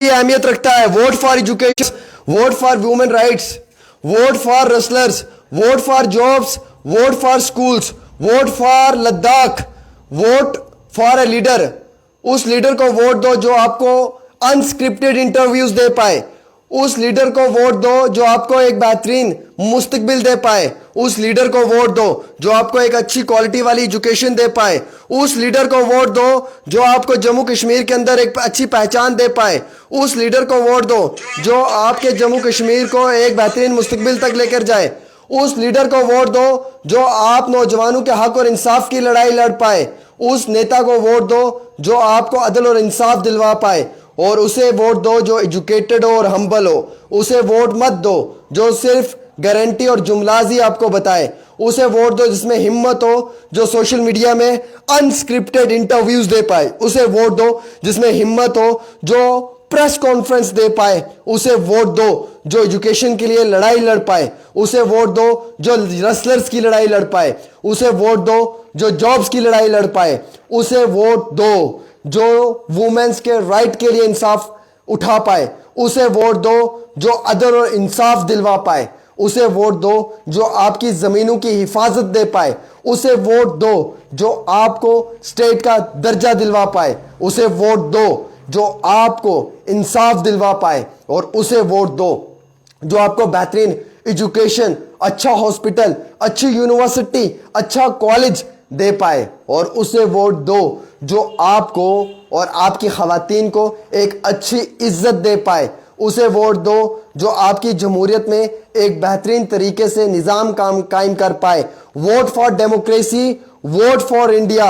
अहमियत रखता है। Vote for education, vote for women rights, vote for wrestlers, vote for jobs, vote for schools, vote for Ladakh, vote for a leader. उस leader को vote दो जो आपको अनस्क्रिप्टेड इंटरव्यूज दे पाए। उस लीडर को वोट दो जो आपको एक बेहतरीन मुस्तकबिल दे पाए। उस लीडर को वोट दो जो आपको एक अच्छी क्वालिटी वाली एजुकेशन दे पाए। उस लीडर को वोट दो जो आपको जम्मू कश्मीर के अंदर एक अच्छी पहचान दे पाए। उस लीडर को वोट दो जो आपके जम्मू कश्मीर को एक बेहतरीन मुस्तकबिल तक लेकर जाए। उस लीडर को वोट दो जो आप नौजवानों के हक और इंसाफ की लड़ाई लड़ पाए। उस नेता को वोट दो जो आपको अदल और इंसाफ दिलवा पाए। और उसे वोट दो जो एजुकेटेड हो और हम्बल हो। उसे वोट मत दो जो सिर्फ गारंटी और जुमलाजी आपको बताए। उसे वोट दो जिसमें हिम्मत हो, जो सोशल मीडिया में अनस्क्रिप्टेड इंटरव्यूज दे पाए। उसे वोट दो जिसमें हिम्मत हो, जो प्रेस कॉन्फ्रेंस दे पाए। उसे वोट दो जो एजुकेशन के लिए लड़ाई लड़ पाए। उसे वोट दो जो रेसलर्स की लड़ाई लड़ पाए। उसे वोट दो जो जॉब्स की लड़ाई लड़ पाए। उसे वोट दो जो वुमेन्स के राइट के लिए इंसाफ उठा पाए। उसे वोट दो जो अदल और इंसाफ दिलवा पाए। उसे वोट दो जो आपकी जमीनों की हिफाजत दे पाए। उसे वोट दो जो आपको स्टेट का दर्जा दिलवा पाए। उसे वोट दो जो आपको इंसाफ दिलवा पाए। और उसे वोट दो जो आपको बेहतरीन एजुकेशन, अच्छा हॉस्पिटल, अच्छी यूनिवर्सिटी, अच्छा कॉलेज दे पाए। और उसे वोट दो जो आपको और आपकी खवातीन को एक अच्छी इज्जत दे पाए। उसे वोट दो जो आपकी जमहूरियत में एक बेहतरीन तरीके से निज़ाम कायम कर पाए। Vote for democracy, vote for India.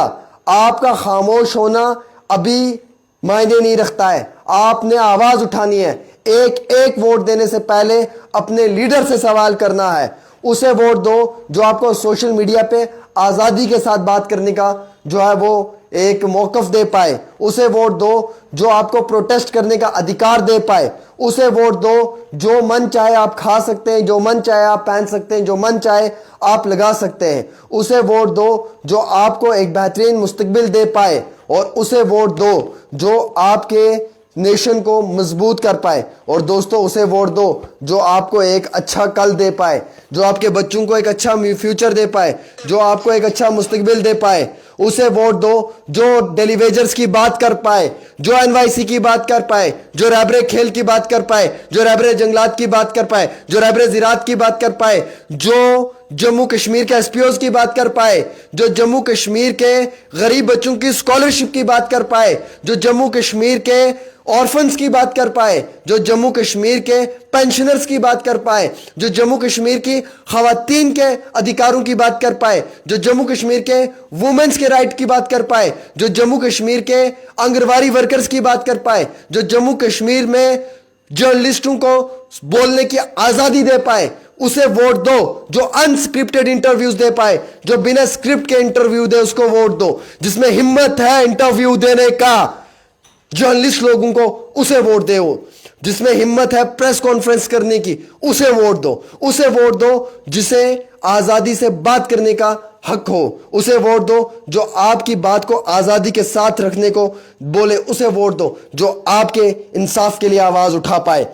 आपका खामोश होना अभी मायने नहीं रखता है। आपने आवाज उठानी है। एक एक वोट देने से पहले अपने लीडर से सवाल करना है। उसे वोट दो जो आपको सोशल मीडिया पे आज़ादी के साथ बात करने का जो है वो एक मौक़िफ़ दे पाए। उसे वोट दो जो आपको प्रोटेस्ट करने का अधिकार दे पाए। उसे वोट दो जो मन चाहे आप खा सकते हैं, जो मन चाहे आप पहन सकते हैं, जो मन चाहे आप लगा सकते हैं। उसे वोट दो जो आपको एक बेहतरीन मुस्तकबिल दे पाए। और उसे वोट दो जो आपके नेशन को मजबूत कर पाए। और दोस्तों उसे वोट दो जो आपको एक अच्छा कल दे पाए, जो आपके बच्चों को एक अच्छा फ्यूचर दे पाए, जो आपको एक अच्छा मुस्तकबिल दे पाए। उसे वोट दो जो डेलीवेजर्स की बात कर पाए, जो एनवाईसी की बात कर पाए, जो रैबरे खेल की बात कर पाए, जो रैबरे जंगलात की बात कर पाए, जो रैबरे ज़राअत की बात कर पाए, जो जम्मू कश्मीर के एसपीओज की बात कर पाए, जो जम्मू कश्मीर के गरीब बच्चों की स्कॉलरशिप की बात कर पाए, जो जम्मू कश्मीर के ऑर्फन्स की बात कर पाए, जो जम्मू कश्मीर के पेंशनर्स की बात कर पाए, जो जम्मू कश्मीर की खवातीन के अधिकारों की बात कर पाए, जो जम्मू कश्मीर के वुमेन्स के राइट की बात कर पाए, जो जम्मू कश्मीर के आंगनवाड़ी वर्कर्स की बात कर पाए, जो जम्मू कश्मीर में जर्नलिस्टों को बोलने की आज़ादी दे पाए। उसे वोट दो जो अनस्क्रिप्टेड इंटरव्यूज दे पाए, जो बिना स्क्रिप्ट के इंटरव्यू दे। उसको वोट दो जिसमें हिम्मत है इंटरव्यू देने का जर्नलिस्ट लोगों को। उसे वोट दे जिसमें हिम्मत है प्रेस कॉन्फ्रेंस करने की। उसे वोट दो। उसे वोट दो जिसे आज़ादी से बात करने का हक हो। उसे वोट दो जो आपकी बात को आज़ादी के साथ रखने को बोले। उसे वोट दो जो आपके इंसाफ के लिए आवाज़ उठा पाए।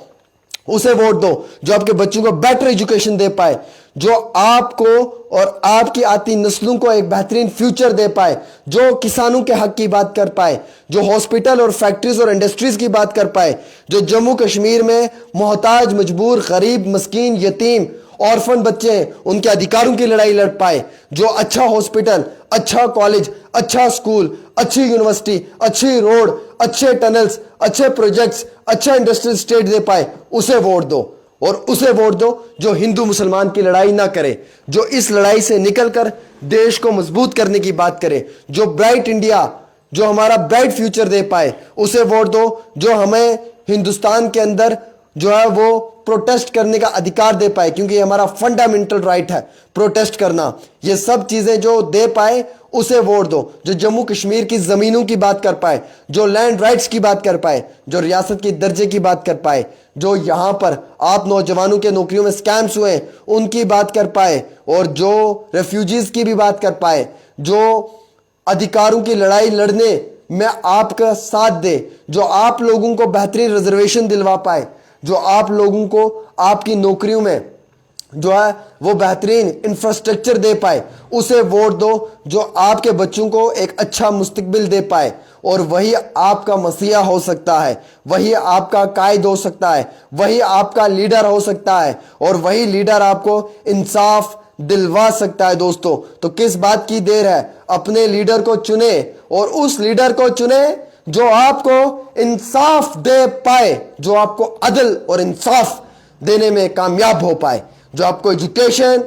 उसे वोट दो जो आपके बच्चों को बेटर एजुकेशन दे पाए, जो आपको और आपकी आती नस्लों को एक बेहतरीन फ्यूचर दे पाए, जो किसानों के हक की बात कर पाए, जो हॉस्पिटल और फैक्ट्रीज और इंडस्ट्रीज की बात कर पाए, जो जम्मू कश्मीर में मोहताज, मजबूर, गरीब, मस्कीन, यतीम, ऑर्फन बच्चे हैं उनके अधिकारों की लड़ाई लड़ पाए, जो अच्छा हॉस्पिटल, अच्छा कॉलेज, अच्छा स्कूल, अच्छी यूनिवर्सिटी, अच्छी रोड, अच्छे टनल्स, अच्छे प्रोजेक्ट्स, अच्छा इंडस्ट्रियल स्टेट दे पाए। उसे वोट दो। और उसे वोट दो जो हिंदू मुसलमान की लड़ाई ना करे, जो इस लड़ाई से निकलकर देश को मजबूत करने की बात करे, जो ब्राइट इंडिया, जो हमारा ब्राइट फ्यूचर दे पाए। उसे वोट दो जो हमें हिंदुस्तान के अंदर जो है वो प्रोटेस्ट करने का अधिकार दे पाए, क्योंकि ये हमारा फंडामेंटल राइट है प्रोटेस्ट करना। ये सब चीज़ें जो दे पाए उसे वोट दो, जो जम्मू कश्मीर की ज़मीनों की बात कर पाए, जो लैंड राइट्स की बात कर पाए, जो रियासत की दर्जे की बात कर पाए, जो यहाँ पर आप नौजवानों के नौकरियों में स्कैम्स हुए उनकी बात कर पाए, और जो रेफ्यूजीज़ की भी बात कर पाए, जो अधिकारों की लड़ाई लड़ने میں آپ کا ساتھ دے, جو آپ لوگوں کو بہترین ریزرویشن دلوا پائے, جو آپ لوگوں کو آپ کی نوکریوں میں جو ہے وہ بہترین انفراسٹرکچر دے پائے, اسے ووٹ دو. جو آپ کے بچوں کو ایک اچھا مستقبل دے پائے, اور وہی آپ کا مسیحا ہو سکتا ہے, وہی آپ کا قائد ہو سکتا ہے, وہی آپ کا لیڈر ہو سکتا ہے, اور وہی لیڈر آپ کو انصاف دلوا سکتا ہے. دوستو, تو کس بات کی دیر ہے, اپنے لیڈر کو چنے, اور اس لیڈر کو چنے جو آپ کو انصاف دے پائے, جو آپ کو عدل اور انصاف دینے میں کامیاب ہو پائے, جو آپ کو ایجوکیشن,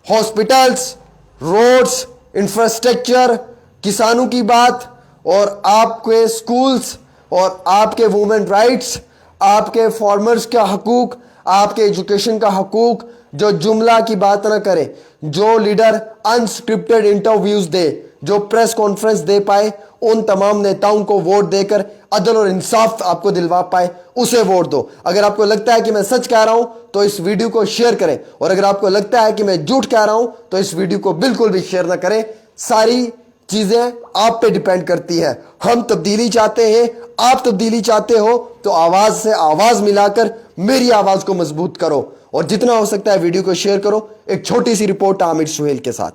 ہاسپٹلس, روڈز, انفراسٹرکچر, کسانوں کی بات, اور آپ کے سکولز, اور آپ کے وومن رائٹس, آپ کے فارمرز کا حقوق, آپ کے ایجوکیشن کا حقوق, جو جملہ کی بات نہ کرے, جو لیڈر انسکرپٹڈ انٹرویوز دے, جو پریس کانفرنس دے پائے, ان تمام نیتاؤں کو ووٹ دے کر عدل اور انصاف آپ کو دلوا پائے, اسے ووٹ دو. اگر آپ کو لگتا ہے کہ میں سچ کہہ رہا ہوں تو اس ویڈیو کو شیئر کریں, اور اگر آپ کو لگتا ہے کہ میں جھوٹ کہہ رہا ہوں تو اس ویڈیو کو بالکل بھی شیئر نہ کریں. ساری چیزیں آپ پہ ڈیپینڈ کرتی ہے. ہم تبدیلی چاہتے ہیں, آپ تبدیلی چاہتے ہو تو آواز سے آواز ملا کر میری آواز کو مضبوط کرو, اور جتنا ہو سکتا ہے ویڈیو کو شیئر کرو. ایک چھوٹی سی رپورٹ عامر سہیل کے ساتھ.